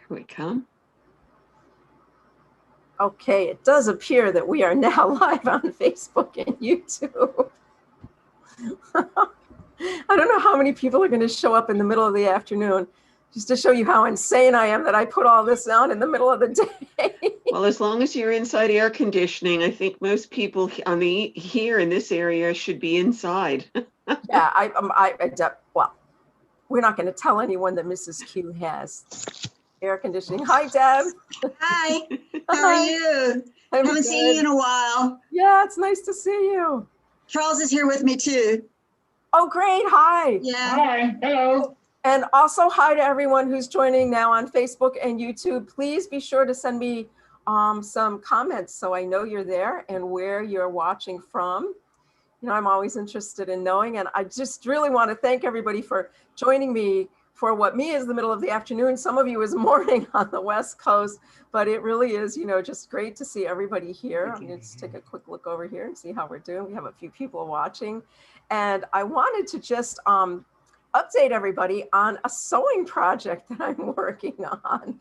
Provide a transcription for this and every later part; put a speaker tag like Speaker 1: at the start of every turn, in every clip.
Speaker 1: Here we come.
Speaker 2: Okay, it does appear that we are now live on Facebook and YouTube. I don't know how many people are going to show up in the middle of the afternoon, just to show you how insane I am that I put all this on in the middle of the day.
Speaker 1: Well, as long as you're inside air conditioning, I think most people here in this area should be inside.
Speaker 2: Yeah, well, we're not going to tell anyone that Mrs. Q has air conditioning. Hi, Deb.
Speaker 3: Hi, how are you? Haven't seen you in a while.
Speaker 2: Yeah, it's nice to see you.
Speaker 3: Charles is here with me too.
Speaker 2: Oh, great. Hi.
Speaker 3: Yeah.
Speaker 4: Hi, hello.
Speaker 2: And also hi to everyone who's joining now on Facebook and YouTube. Please be sure to send me some comments so I know you're there and where you're watching from. You know, I'm always interested in knowing, and I just really want to thank everybody for joining me for what me is the middle of the afternoon. Some of you is morning on the West Coast, but it really is, you know, just great to see everybody here. I'm going to just take a quick look over here and see how we're doing. We have a few people watching, and I wanted to just update everybody on a sewing project that I'm working on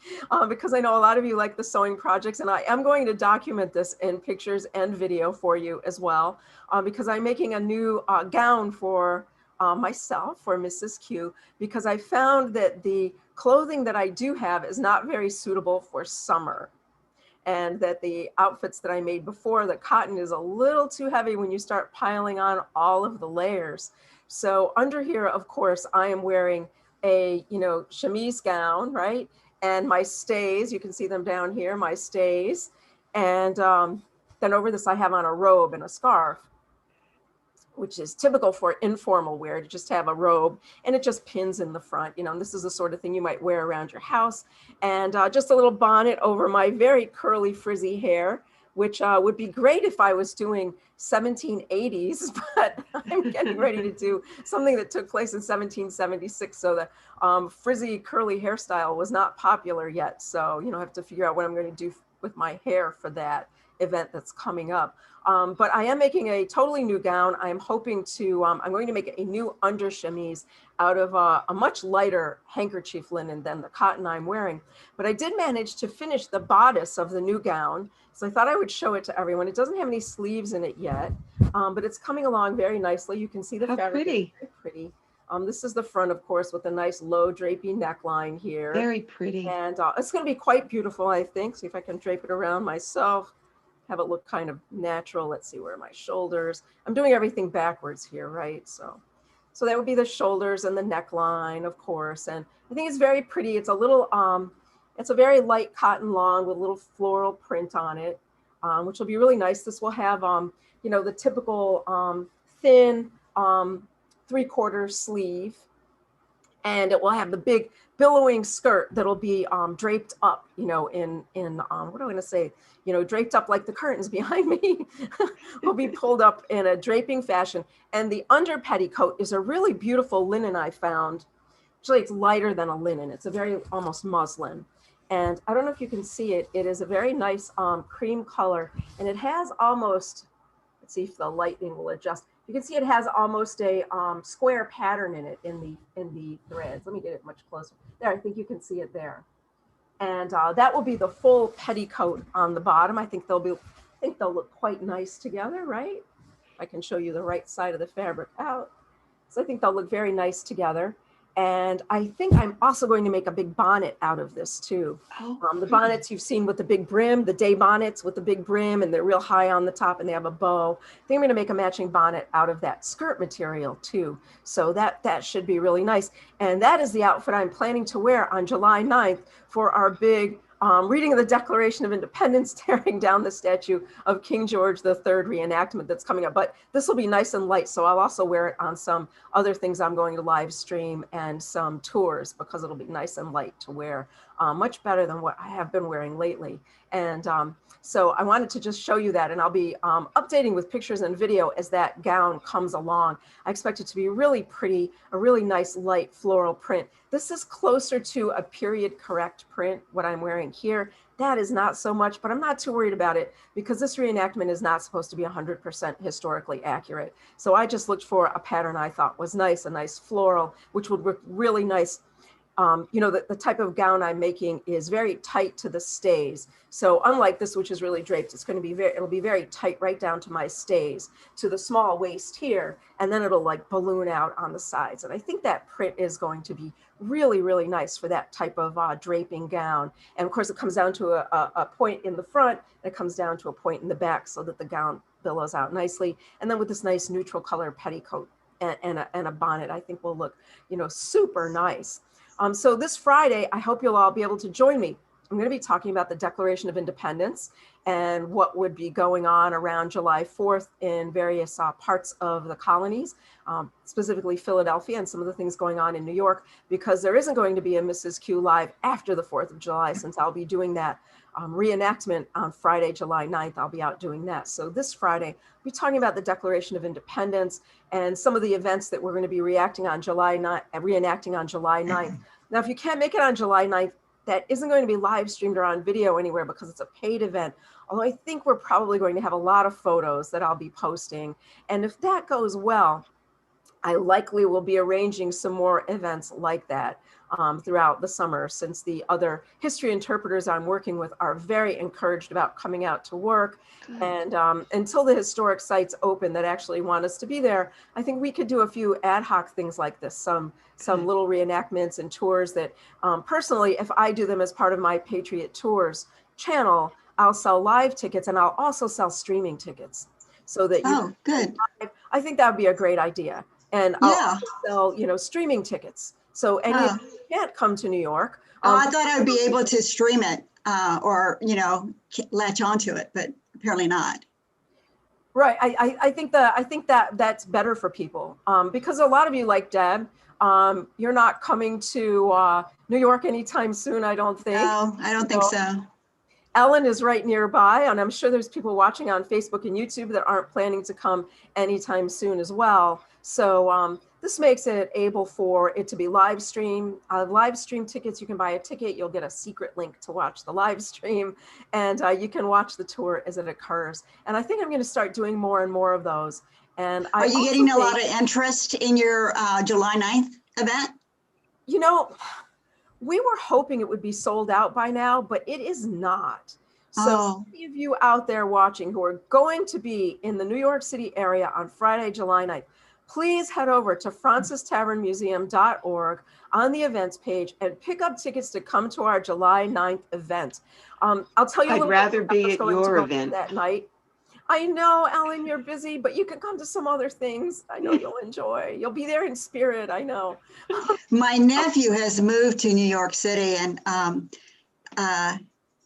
Speaker 2: because I know a lot of you like the sewing projects, and I am going to document this in pictures and video for you as well because I'm making a new gown for myself, for Mrs. Q, because I found that the clothing that I do have is not very suitable for summer, and that the outfits that I made before, the cotton is a little too heavy when you start piling on all of the layers. So under here, of course, I am wearing a, you know, chemise gown, right? And my stays, you can see them down here, my stays. And then over this, I have on a robe and a scarf, which is typical for informal wear, to just have a robe and it just pins in the front, you know, and this is the sort of thing you might wear around your house. And just a little bonnet over my very curly frizzy hair, which would be great if I was doing 1780s, but I'm getting ready to do something that took place in 1776. So the frizzy curly hairstyle was not popular yet. So, you know, I have to figure out what I'm going to do with my hair for that event that's coming up. But I am making a totally new gown. I'm hoping to, I'm going to make a new under chemise out of a much lighter handkerchief linen than the cotton I'm wearing. But I did manage to finish the bodice of the new gown. So I thought I would show it to everyone. It doesn't have any sleeves in it yet, but it's coming along very nicely. You can see the fabric.
Speaker 1: Pretty.
Speaker 2: Very pretty. This is the front, of course, with a nice low drapey neckline here.
Speaker 1: Very pretty.
Speaker 2: And it's going to be quite beautiful, I think. See if I can drape it around myself, have it look kind of natural. Let's see, where are my shoulders? I'm doing everything backwards here, right? So that would be the shoulders and the neckline, of course. And I think it's very pretty. It's a little, it's a very light cotton lawn with a little floral print on it, which will be really nice. This will have, you know, the typical thin 3/4 sleeve, and it will have the big billowing skirt that'll be draped up, you know, in what am I going to say? You know, draped up like the curtains behind me will be pulled up in a draping fashion. And the under petticoat is a really beautiful linen I found. Actually, it's lighter than a linen. It's a very almost muslin. And I don't know if you can see it. It is a very nice cream color. And it has almost, let's see if the lighting will adjust. You can see it has almost a square pattern in it in the threads. Let me get it much closer. There, I think you can see it there. And that will be the full petticoat on the bottom. I think they'll look quite nice together, right? I can show you the right side of the fabric out. So I think they'll look very nice together. And I think I'm also going to make a big bonnet out of this too. The bonnets you've seen with the big brim, the day bonnets with the big brim, and they're real high on the top and they have a bow. I think I'm going to make a matching bonnet out of that skirt material too. So that should be really nice. And that is the outfit I'm planning to wear on July 9th for our big reading of the Declaration of Independence, tearing down the statue of King George III reenactment that's coming up. But this will be nice and light, so I'll also wear it on some other things I'm going to live stream and some tours, because it'll be nice and light to wear, much better than what I have been wearing lately. And so I wanted to just show you that, and I'll be updating with pictures and video as that gown comes along. I expect it to be really pretty, a really nice light floral print. This is closer to a period correct print, what I'm wearing here. That is not so much, but I'm not too worried about it because this reenactment is not supposed to be 100% historically accurate. So I just looked for a pattern I thought was nice, a nice floral, which would look really nice the type of gown I'm making is very tight to the stays. So unlike this, which is really draped, it'll be very tight right down to my stays, to the small waist here, and then it'll like balloon out on the sides. And I think that print is going to be really, really nice for that type of draping gown. And of course, it comes down to a point in the front, and it comes down to a point in the back so that the gown billows out nicely. And then with this nice neutral color petticoat and a bonnet, I think will look, super nice. So this Friday, I hope you'll all be able to join me. I'm going to be talking about the Declaration of Independence and what would be going on around July 4th in various parts of the colonies, specifically Philadelphia, and some of the things going on in New York, because there isn't going to be a Mrs. Q Live after the 4th of July, since I'll be doing that reenactment on Friday, July 9th. I'll be out doing that. So this Friday, we'll be talking about the Declaration of Independence and some of the events that we're going to be reenacting on July 9th. Now, if you can't make it on July 9th, that isn't going to be live streamed or on video anywhere because it's a paid event. Although I think we're probably going to have a lot of photos that I'll be posting. And if that goes well, I likely will be arranging some more events like that throughout the summer, since the other history interpreters I'm working with are very encouraged about coming out to work. And until the historic sites open that actually want us to be there, I think we could do a few ad hoc things like this, some little reenactments and tours that personally, if I do them as part of my Patriot Tours channel, I'll sell live tickets, and I'll also sell streaming tickets so that you
Speaker 3: good.
Speaker 2: I think that would be a great idea. And I'll sell, streaming tickets. So any of you who can't come to New York.
Speaker 3: I thought I would be able to stream it or, latch onto it, but apparently not.
Speaker 2: Right. I think that's better for people because a lot of you, like Deb, you're not coming to New York anytime soon, I don't think.
Speaker 3: No, I don't think so.
Speaker 2: Ellen is right nearby, and I'm sure there's people watching on Facebook and YouTube that aren't planning to come anytime soon as well. So this makes it able for it to be live stream. Live stream tickets, you can buy a ticket, you'll get a secret link to watch the live stream, and you can watch the tour as it occurs. And I think I'm going to start doing more and more of those. And
Speaker 3: are you getting a lot of interest in your July 9th event?
Speaker 2: We were hoping it would be sold out by now, but it is not. So any of you out there watching who are going to be in the New York City area on Friday, July 9th, please head over to francistavernmuseum.org on the events page and pick up tickets to come to our July 9th event. I'll tell you a little bit
Speaker 1: I'd rather be at your event
Speaker 2: that night. I know, Ellen, you're busy, but you can come to some other things. I know you'll enjoy. You'll be there in spirit, I know.
Speaker 3: My nephew has moved to New York City, and I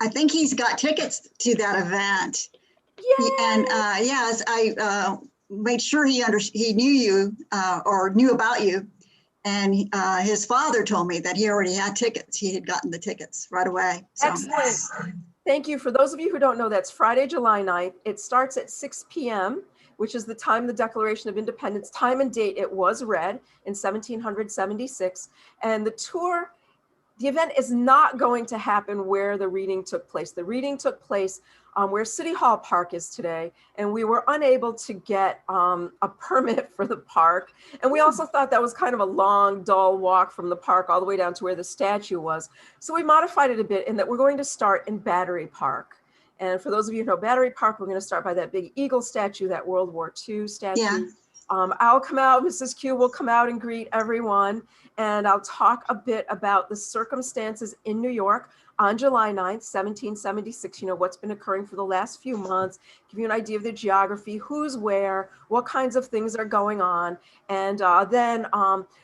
Speaker 3: think he's got tickets to that event.
Speaker 2: Yay!
Speaker 3: And yes, I made sure he knew you or knew about you. And his father told me that he already had tickets. He had gotten the tickets right away. So.
Speaker 2: Excellent. Thank you. For those of you who don't know, that's Friday, July 9th. It starts at 6 p.m., which is the time the Declaration of Independence, time and date it was read in 1776. And the event is not going to happen where the reading took place. The reading took place where City Hall Park is today, and we were unable to get a permit for the park. And we also thought that was kind of a long, dull walk from the park all the way down to where the statue was. So we modified it a bit in that we're going to start in Battery Park. And for those of you who know Battery Park, we're going to start by that big eagle statue, that World War II statue. Yeah. I'll come out, Mrs. Q will come out and greet everyone. And I'll talk a bit about the circumstances in New York on July 9th, 1776, what's been occurring for the last few months, give you an idea of the geography, who's where, what kinds of things are going on. And then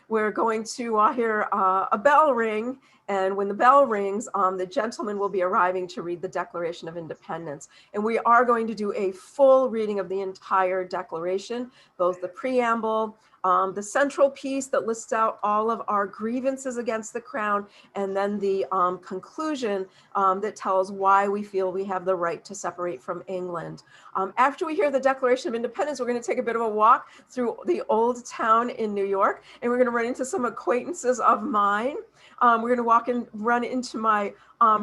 Speaker 2: we're going to hear a bell ring. And when the bell rings, the gentleman will be arriving to read the Declaration of Independence. And we are going to do a full reading of the entire Declaration, both the preamble, the central piece that lists out all of our grievances against the crown, and then the conclusion that tells why we feel we have the right to separate from England. After we hear the Declaration of Independence, we're going to take a bit of a walk through the old town in New York, and we're going to run into some acquaintances of mine. We're going to run into my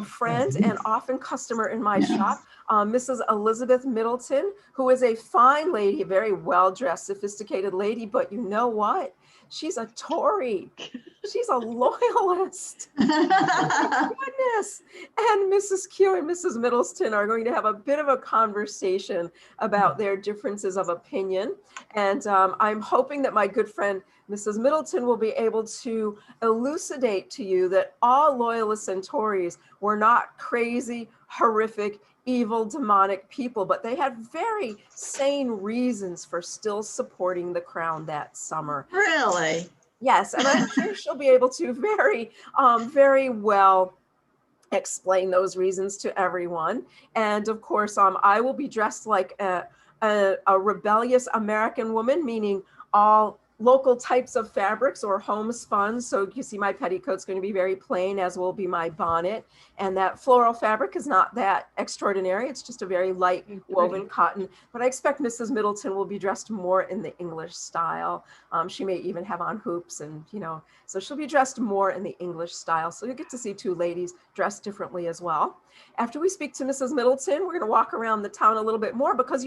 Speaker 2: friend and often customer in my shop, Mrs. Elizabeth Middleton, who is a fine lady, a very well-dressed, sophisticated lady, but you know what? She's a Tory. She's a loyalist. Goodness. And Mrs. Q and Mrs. Middleton are going to have a bit of a conversation about their differences of opinion. And I'm hoping that my good friend, Mrs. Middleton, will be able to elucidate to you that all loyalists and Tories were not crazy, horrific, evil, demonic people, but they had very sane reasons for still supporting the crown that summer.
Speaker 3: Really?
Speaker 2: Yes, and I'm sure she'll be able to very well explain those reasons to everyone. And of course, I will be dressed like a rebellious American woman, meaning all local types of fabrics or homespun. So you see my petticoat's going to be very plain, as will be my bonnet. And that floral fabric is not that extraordinary. It's just a very light woven cotton. But I expect Mrs. Middleton will be dressed more in the English style. She may even have on hoops and, so she'll be dressed more in the English style. So you'll get to see two ladies dressed differently as well. After we speak to Mrs. Middleton, we're going to walk around the town a little bit more because,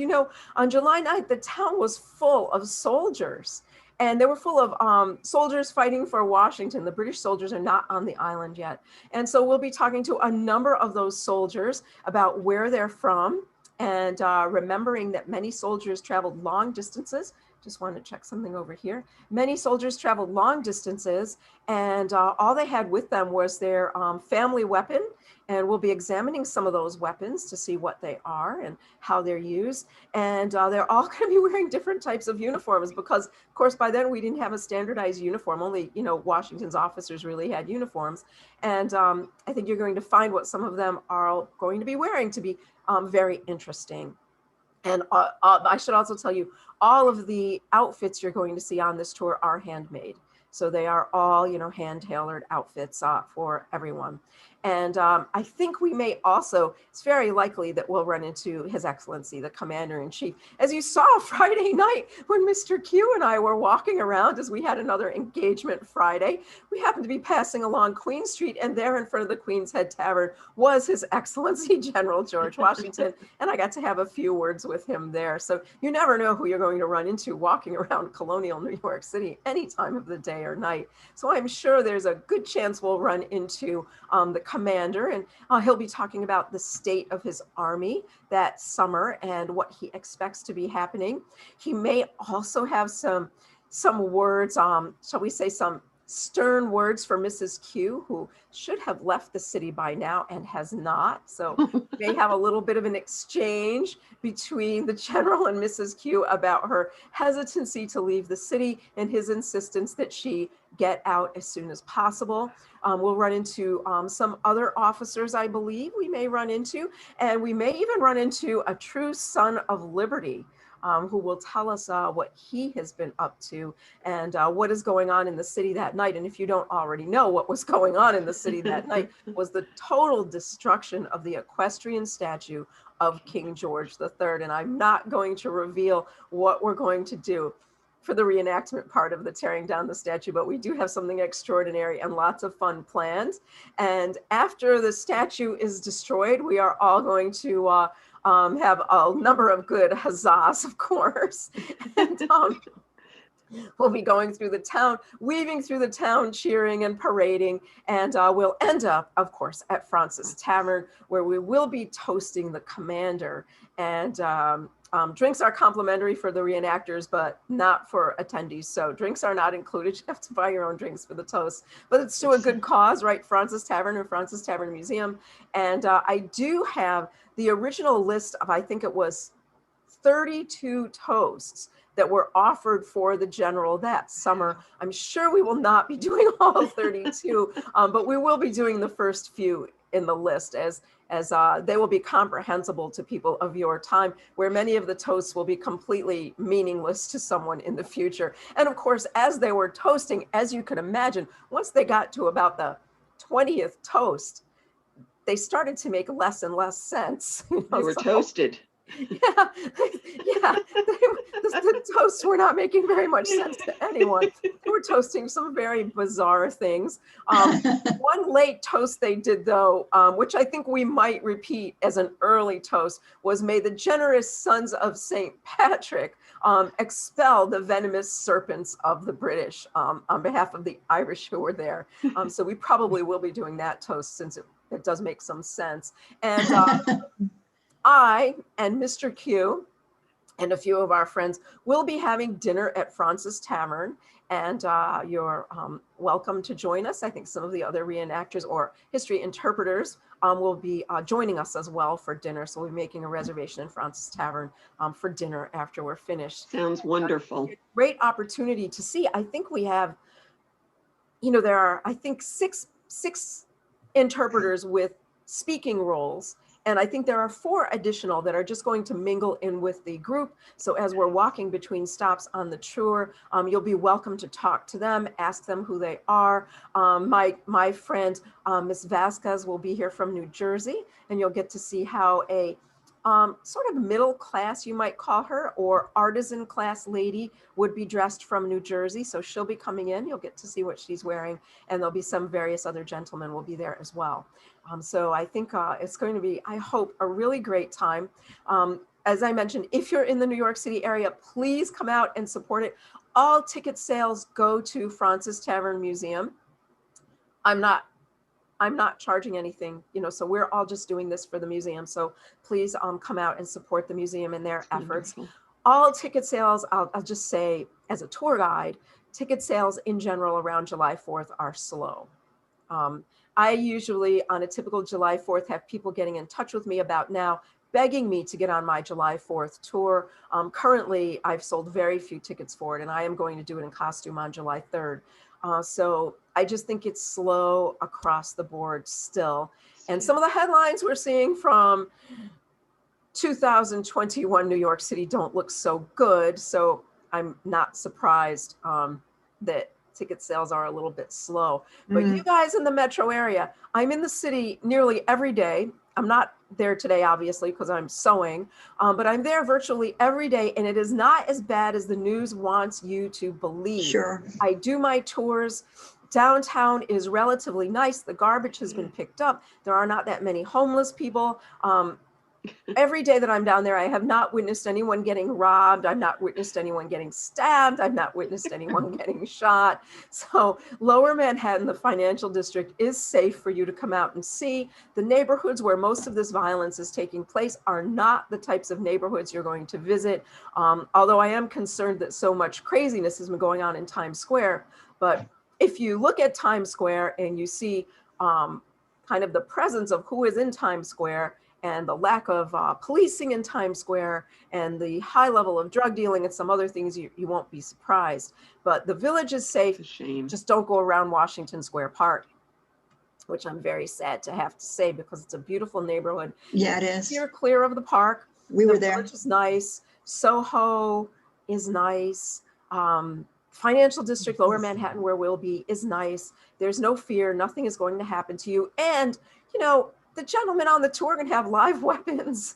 Speaker 2: on July 9th, the town was full of soldiers. And they were full of soldiers fighting for Washington. The British soldiers are not on the island yet. And so we'll be talking to a number of those soldiers about where they're from and remembering that many soldiers traveled long distances. Just wanted to check something over here. Many soldiers traveled long distances and all they had with them was their family weapon. And we'll be examining some of those weapons to see what they are and how they're used. And they're all going to be wearing different types of uniforms because, of course, by then we didn't have a standardized uniform. Only, Washington's officers really had uniforms. And I think you're going to find what some of them are going to be wearing to be very interesting. And I should also tell you, all of the outfits you're going to see on this tour are handmade. So they are all, hand-tailored outfits for everyone. And I think we may also, it's very likely that we'll run into His Excellency, the Commander-in-Chief. As you saw Friday night when Mr. Q and I were walking around as we had another engagement Friday, we happened to be passing along Queen Street, and there in front of the Queen's Head Tavern was His Excellency General George Washington, and I got to have a few words with him there. So you never know who you're going to run into walking around colonial New York City any time of the day or night. So I'm sure there's a good chance we'll run into the commander, and he'll be talking about the state of his army that summer and what he expects to be happening. He may also have some words, shall we say some stern words for Mrs. Q, who should have left the city by now and has not. So we may have a little bit of an exchange between the general and Mrs. Q about her hesitancy to leave the city and his insistence that she get out as soon as possible. We'll run into some other officers, I believe we may run into, and we may even run into a true son of liberty, who will tell us what he has been up to and what is going on in the city that night. And if you don't already know, what was going on in the city that night was the total destruction of the equestrian statue of King George III. And I'm not going to reveal what we're going to do for the reenactment part of the tearing down the statue, but we do have something extraordinary and lots of fun planned. And after the statue is destroyed, we are all going to have a number of good huzzas, of course. And we'll be going through the town, weaving through the town, cheering and parading. And we'll end up, of course, at Francis Tavern, where we will be toasting the commander. And drinks are complimentary for the reenactors, but not for attendees. So drinks are not included. You have to buy your own drinks for the toast. But it's to a good cause, right? Francis Tavern or Francis Tavern Museum. And I do have the original list of, I think it was 32 toasts that were offered for the general that summer. I'm sure we will not be doing all 32, but we will be doing the first few in the list as they will be comprehensible to people of your time, where many of the toasts will be completely meaningless to someone in the future. And of course, as they were toasting, as you can imagine, once they got to about the 20th toast, they started to make less and less sense.
Speaker 1: They were toasted.
Speaker 2: Yeah, yeah. The toasts were not making very much sense to anyone. They were toasting some very bizarre things. One late toast they did, though, which I think we might repeat as an early toast, was "May the generous sons of St. Patrick expel the venomous serpents of the British," on behalf of the Irish who were there. So we probably will be doing that toast, since it does make some sense. And I and Mr. Q and a few of our friends will be having dinner at Francis Tavern, and you're welcome to join us. I think some of the other reenactors or history interpreters will be joining us as well for dinner. So we'll be making a reservation in Francis Tavern for dinner after we're finished.
Speaker 1: Sounds wonderful.
Speaker 2: Great opportunity to see. I think we have, there are, I think, six interpreters with speaking roles. And I think there are 4 additional that are just going to mingle in with the group. So as we're walking between stops on the tour, you'll be welcome to talk to them, ask them who they are. My friend, Miss Vasquez, will be here from New Jersey, and you'll get to see how a sort of middle class, you might call her, or artisan class lady would be dressed from New Jersey. So she'll be coming in. You'll get to see what she's wearing, and there'll be some various other gentlemen will be there as well. So I think it's going to be, I hope, a really great time. As I mentioned, if you're in the New York City area, please come out and support it. All ticket sales go to Francis Tavern Museum. I'm not charging anything, so we're all just doing this for the museum. So please come out and support the museum in their efforts.
Speaker 1: Wonderful.
Speaker 2: All ticket sales, I'll just say as a tour guide, ticket sales in general around July 4th are slow. I usually, on a typical July 4th, have people getting in touch with me about now, begging me to get on my July 4th tour. Currently, I've sold very few tickets for it, and I am going to do it in costume on July 3rd. So I just think it's slow across the board still. And some of the headlines we're seeing from 2021 New York City don't look so good. So I'm not surprised that ticket sales are a little bit slow. But you guys in the metro area, I'm in the city nearly every day. I'm not there today, obviously, because I'm sewing, but I'm there virtually every day, and it is not as bad as the news wants you to believe.
Speaker 3: Sure.
Speaker 2: I do my tours. Downtown is relatively nice. The garbage has been picked up. There are not that many homeless people. Every day that I'm down there, I have not witnessed anyone getting robbed. I've not witnessed anyone getting stabbed. I've not witnessed anyone getting shot. So Lower Manhattan, the financial district, is safe for you to come out and see. The neighborhoods where most of this violence is taking place are not the types of neighborhoods you're going to visit. Although I am concerned that so much craziness has been going on in Times Square. But if you look at Times Square and you see kind of the presence of who is in Times Square, and the lack of policing in Times Square, and the high level of drug dealing and some other things, you won't be surprised. But the village is safe.
Speaker 1: It's a shame.
Speaker 2: Just don't go around Washington Square Park, which I'm very sad to have to say, because it's a beautiful neighborhood.
Speaker 3: Yeah, it is.
Speaker 2: You're clear of the park.
Speaker 3: We were there.
Speaker 2: The village is nice. Soho is nice. Financial district, Lower Manhattan, where we'll be, is nice. There's no fear. Nothing is going to happen to you. And, the gentlemen on the tour are going to have live weapons.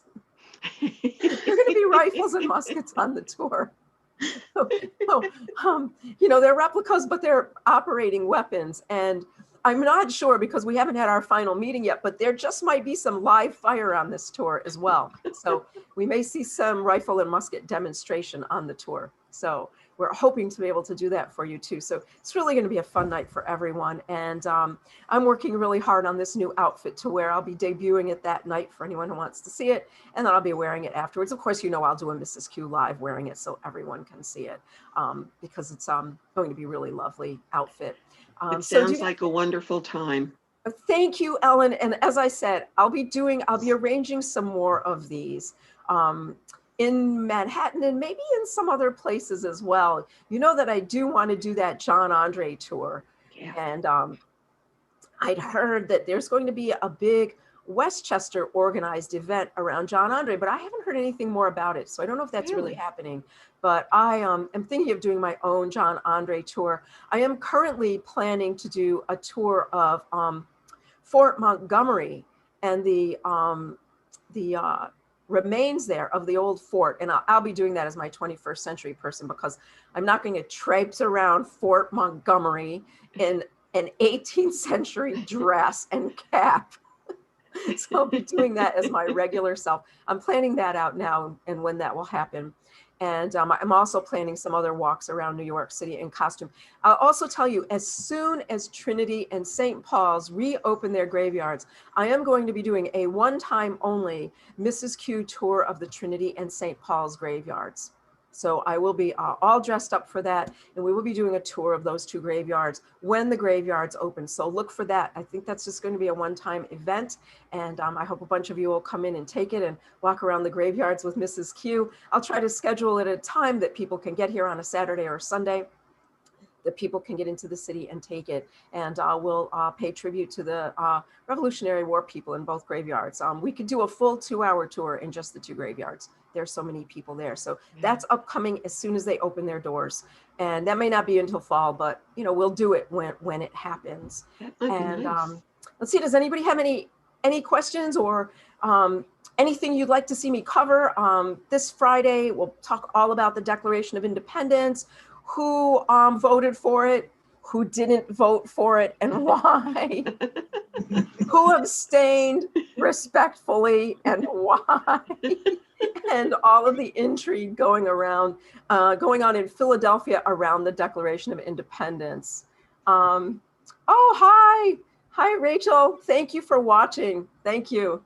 Speaker 2: There are going to be rifles and muskets on the tour. They're replicas, but they're operating weapons. And I'm not sure, because we haven't had our final meeting yet, but there just might be some live fire on this tour as well. So we may see some rifle and musket demonstration on the tour. So we're hoping to be able to do that for you too. So it's really going to be a fun night for everyone. And I'm working really hard on this new outfit to wear. I'll be debuting it that night for anyone who wants to see it. And then I'll be wearing it afterwards. Of course, I'll do a Mrs. Q live wearing it so everyone can see it, because it's going to be a really lovely outfit.
Speaker 1: It sounds like a wonderful time.
Speaker 2: Thank you, Ellen. And as I said, I'll be arranging some more of these in Manhattan and maybe in some other places as well. That I do want to do that John Andre tour.
Speaker 1: Yeah.
Speaker 2: And I'd heard that there's going to be a big Westchester organized event around John Andre, but I haven't heard anything more about it. So I don't know if that's really happening. But I am thinking of doing my own John Andre tour. I am currently planning to do a tour of Fort Montgomery and the remains there of the old fort. And I'll be doing that as my 21st century person, because I'm not going to traipse around Fort Montgomery in an 18th century dress and cap. So I'll be doing that as my regular self. I'm planning that out now and when that will happen. And I'm also planning some other walks around New York City in costume. I'll also tell you, as soon as Trinity and St. Paul's reopen their graveyards, I am going to be doing a one-time only Mrs. Q tour of the Trinity and St. Paul's graveyards. So I will be all dressed up for that, and we will be doing a tour of those two graveyards when the graveyards open. So look for that. I think that's just going to be a one-time event, and I hope a bunch of you will come in and take it and walk around the graveyards with Mrs. Q. I'll try to schedule it at a time that people can get here on a Saturday or a Sunday, that people can get into the city and take it. And we'll pay tribute to the Revolutionary War people in both graveyards. We could do a full 2-hour tour in just the two graveyards. There's so many people there. So that's upcoming as soon as they open their doors. And that may not be until fall, but we'll do it when it happens. And nice. Let's see, does anybody have any questions or anything you'd like to see me cover? This Friday, we'll talk all about the Declaration of Independence, who voted for it, who didn't vote for it, and why, who abstained respectfully and why, and all of the intrigue going on in Philadelphia around the Declaration of Independence. Hi, Rachel. Thank you for watching. Thank you.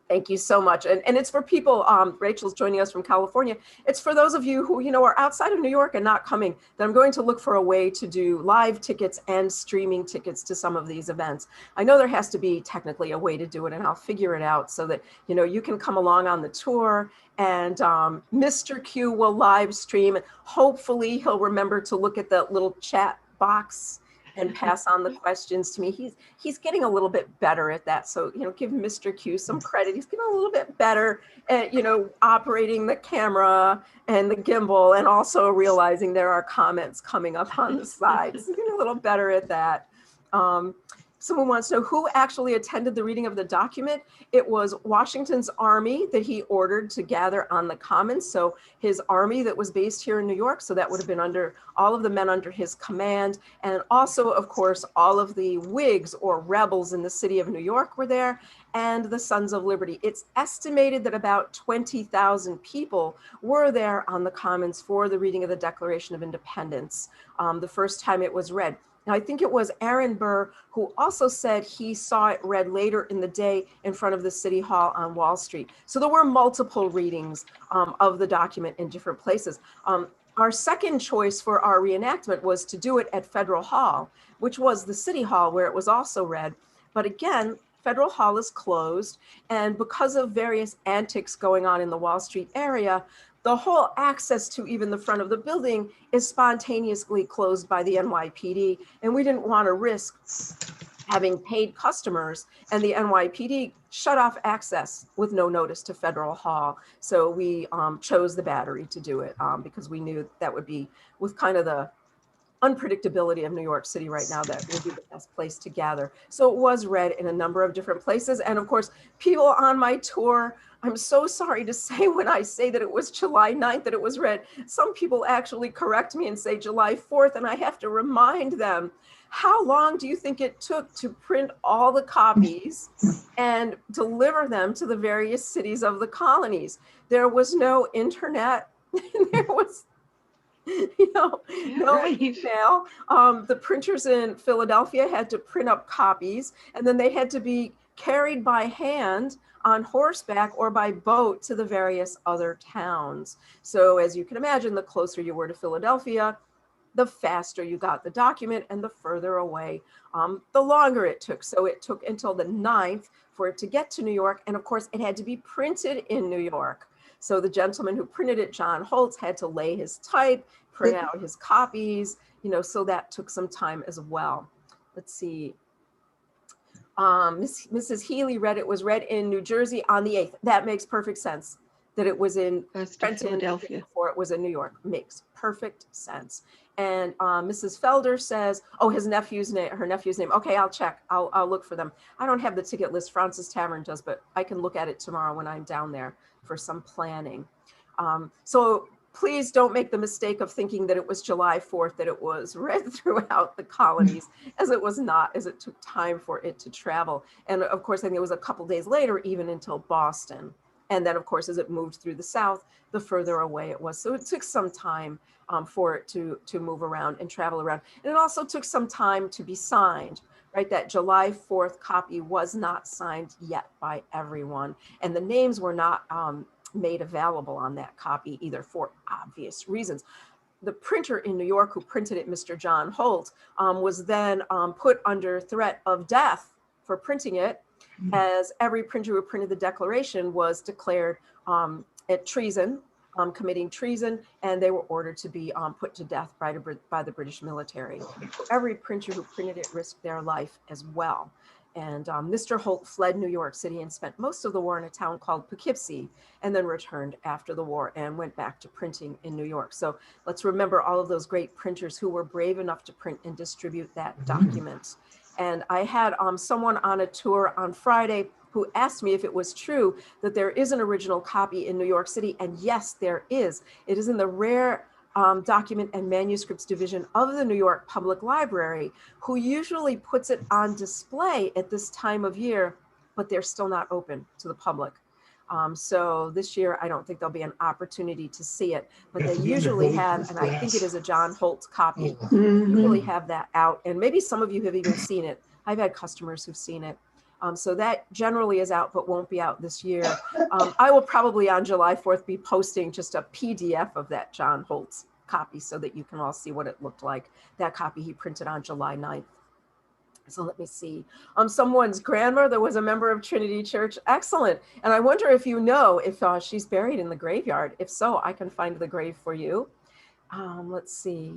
Speaker 2: Thank you so much. And it's for people, Rachel's joining us from California. It's for those of you who, are outside of New York and not coming, that I'm going to look for a way to do live tickets and streaming tickets to some of these events. I know there has to be technically a way to do it, and I'll figure it out so that, you can come along on the tour, and Mr. Q will live stream. Hopefully he'll remember to look at the little chat box and pass on the questions to me. He's getting a little bit better at that. So, give Mr. Q some credit. He's getting a little bit better at, operating the camera and the gimbal, and also realizing there are comments coming up on the sides. He's getting a little better at that. Someone wants to know who actually attended the reading of the document. It was Washington's army that he ordered to gather on the Commons. So his army that was based here in New York. So that would have been under all of the men under his command. And also, of course, all of the Whigs or rebels in the city of New York were there, and the Sons of Liberty. It's estimated that about 20,000 people were there on the Commons for the reading of the Declaration of Independence, the first time it was read. Now, I think it was Aaron Burr who also said he saw it read later in the day in front of the City Hall on Wall Street. So there were multiple readings of the document in different places. Our second choice for our reenactment was to do it at Federal Hall, which was the City Hall where it was also read. But again, Federal Hall is closed, and because of various antics going on in the Wall Street area, the whole access to even the front of the building is spontaneously closed by the NYPD, and we didn't want to risk having paid customers and the NYPD shut off access with no notice to Federal Hall. So we chose the Battery to do it because we knew that would be, with kind of the unpredictability of New York City right now, that would be the best place to gather. So it was read in a number of different places. And of course, people on my tour, I'm so sorry to say, when I say that it was July 9th that it was read, some people actually correct me and say July 4th, and I have to remind them, how long do you think it took to print all the copies and deliver them to the various cities of the colonies? There was no internet. There was no email. The printers in Philadelphia had to print up copies, and then they had to be carried by hand on horseback or by boat to the various other towns. So as you can imagine, the closer you were to Philadelphia, the faster you got the document, and the further away, the longer it took. So it took until the 9th for it to get to New York. And of course, it had to be printed in New York. So the gentleman who printed it, John Holtz, had to lay his type, print out his copies, so that took some time as well. Let's see. Mrs. Healy was read in New Jersey on the 8th. That makes perfect sense. That it was in Trenton,
Speaker 1: Philadelphia
Speaker 2: before it was in New York. Makes perfect sense. And Mrs. Felder says, oh, his nephew's name, her nephew's name. Okay, I'll check. I'll look for them. I don't have the ticket list. Francis Tavern does, but I can look at it tomorrow when I'm down there for some planning. So please don't make the mistake of thinking that it was July 4th, that it was read throughout the colonies, as it was not, as it took time for it to travel. And of course, I think it was a couple days later, even until Boston. And then, of course, as it moved through the South, the further away it was. So it took some time for it to move around and travel around. And it also took some time to be signed, right? That July 4th copy was not signed yet by everyone. And the names were not made available on that copy either, for obvious reasons. The printer in New York who printed it, Mr. John Holt, was then put under threat of death for printing it, as every printer who printed the Declaration was declared at treason, committing treason, and they were ordered to be put to death by the British military. Every printer who printed it risked their life as well. And Mr. Holt fled New York City and spent most of the war in a town called Poughkeepsie, and then returned after the war and went back to printing in New York. So let's remember all of those great printers who were brave enough to print and distribute that document. And I had someone on a tour on Friday who asked me if it was true that there is an original copy in New York City. And yes, there is. It is in the rare document and manuscripts division of the New York Public Library, who usually puts it on display at this time of year, but they're still not open to the public. So this year, I don't think there'll be an opportunity to see it, but they usually have, and I think it is a John Holt copy, usually have that out. And maybe some of you have even seen it. I've had customers who've seen it. So that generally is out, but won't be out this year. I will probably on July 4th be posting just a PDF of that John Holt's copy so that you can all see what it looked like. That copy he printed on July 9th. So let me see. Someone's grandmother was a member of Trinity Church. Excellent. And I wonder if you know if she's buried in the graveyard. If so, I can find the grave for you. Let's see.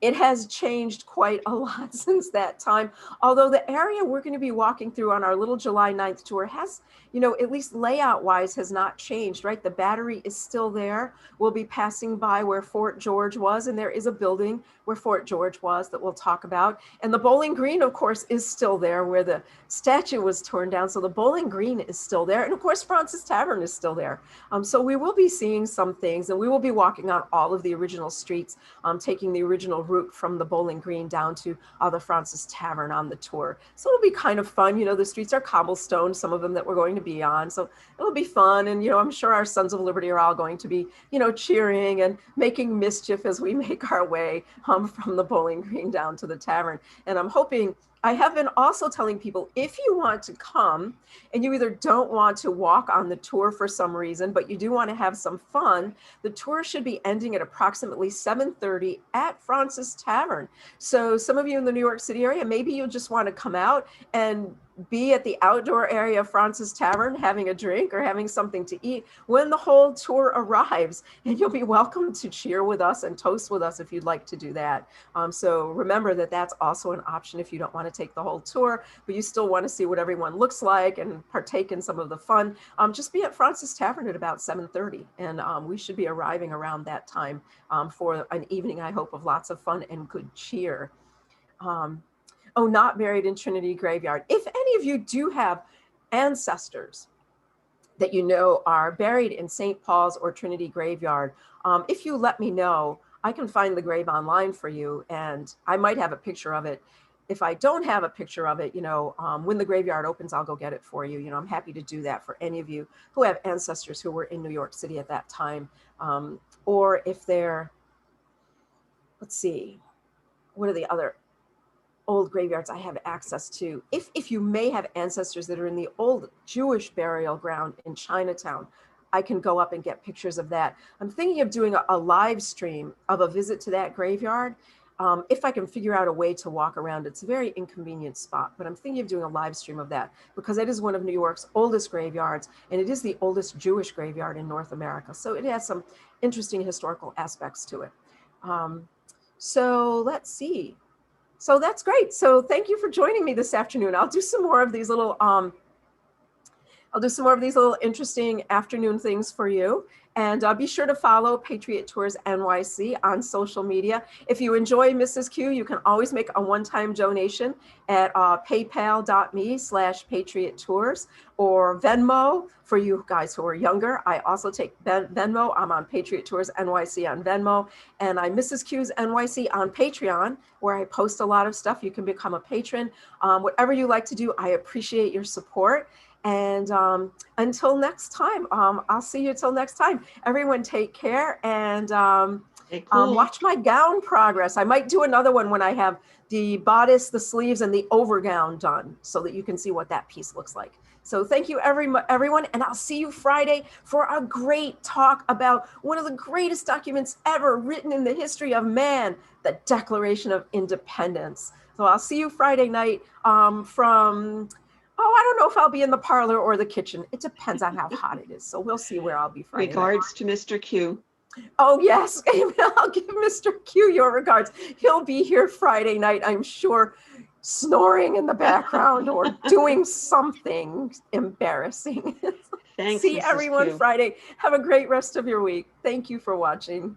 Speaker 2: It has changed quite a lot since that time. Although the area we're going to be walking through on our little July 9th tour has, you know, at least layout wise has not changed, right? The Battery is still there. We'll be passing by where Fort George was, and there is a building where Fort George was that we'll talk about. And the Bowling Green, of course, is still there where the statue was torn down. So the Bowling Green is still there. And of course, Francis Tavern is still there. So we will be seeing some things, and we will be walking on all of the original streets, taking the original route from the Bowling Green down to the Francis Tavern on the tour. So it'll be kind of fun. You know, the streets are cobblestone, some of them that we're going to be on. So it'll be fun. And, you know, I'm sure our Sons of Liberty are all going to be, you know, cheering and making mischief as we make our way from the Bowling Green down to the tavern. And I'm hoping, I have been also telling people, if you want to come and you either don't want to walk on the tour for some reason, but you do want to have some fun, the tour should be ending at approximately 7:30 at Francis Tavern. So some of you in the New York City area, maybe you'll just want to come out and be at the outdoor area of Francis Tavern having a drink or having something to eat when the whole tour arrives, and you'll be welcome to cheer with us and toast with us if you'd like to do that. So remember that that's also an option if you don't want to take the whole tour, but you still want to see what everyone looks like and partake in some of the fun. Just be at Francis Tavern at about 7:30, and we should be arriving around that time for an evening, I hope, of lots of fun and good cheer. Oh, not buried in Trinity Graveyard. If any of you do have ancestors that you know are buried in St. Paul's or Trinity Graveyard, if you let me know, I can find the grave online for you, and I might have a picture of it. If I don't have a picture of it, you know, when the graveyard opens, I'll go get it for you. You know, I'm happy to do that for any of you who have ancestors who were in New York City at that time. Or if they're, let's see, what are the other old graveyards I have access to? If you may have ancestors that are in the old Jewish burial ground in Chinatown, I can go up and get pictures of that. I'm thinking of doing a live stream of a visit to that graveyard. If I can figure out a way to walk around, it's a very inconvenient spot, but I'm thinking of doing a live stream of that because it is one of New York's oldest graveyards, and it is the oldest Jewish graveyard in North America. So it has some interesting historical aspects to it. So let's see. So that's great. So thank you for joining me this afternoon. I'll do some more of these little I'll do some more of these little interesting afternoon things for you. And be sure to follow Patriot Tours NYC on social media. If you enjoy Mrs. Q, you can always make a one-time donation at paypal.me/Patriot Tours or Venmo for you guys who are younger. I also take Venmo. I'm on Patriot Tours NYC on Venmo, and I'm Mrs. Q's NYC on Patreon, where I post a lot of stuff. You can become a patron. Whatever you like to do, I appreciate your support. And until next time, I'll see you till next time. Everyone take care, and watch my gown progress. I might do another one when I have the bodice, the sleeves, and the overgown done so that you can see what that piece looks like. So thank you everyone, and I'll see you Friday for a great talk about one of the greatest documents ever written in the history of man, the Declaration of Independence. So I'll see you Friday night I don't know if I'll be in the parlor or the kitchen. It depends on how hot it is. So we'll see where I'll be Friday night.
Speaker 1: Regards to Mr. Q.
Speaker 2: Oh, yes. I'll give Mr. Q your regards. He'll be here Friday night, I'm sure, snoring in the background or doing something embarrassing.
Speaker 1: Thanks,
Speaker 2: See
Speaker 1: Mrs.
Speaker 2: everyone
Speaker 1: Q.
Speaker 2: Friday. Have a great rest of your week. Thank you for watching.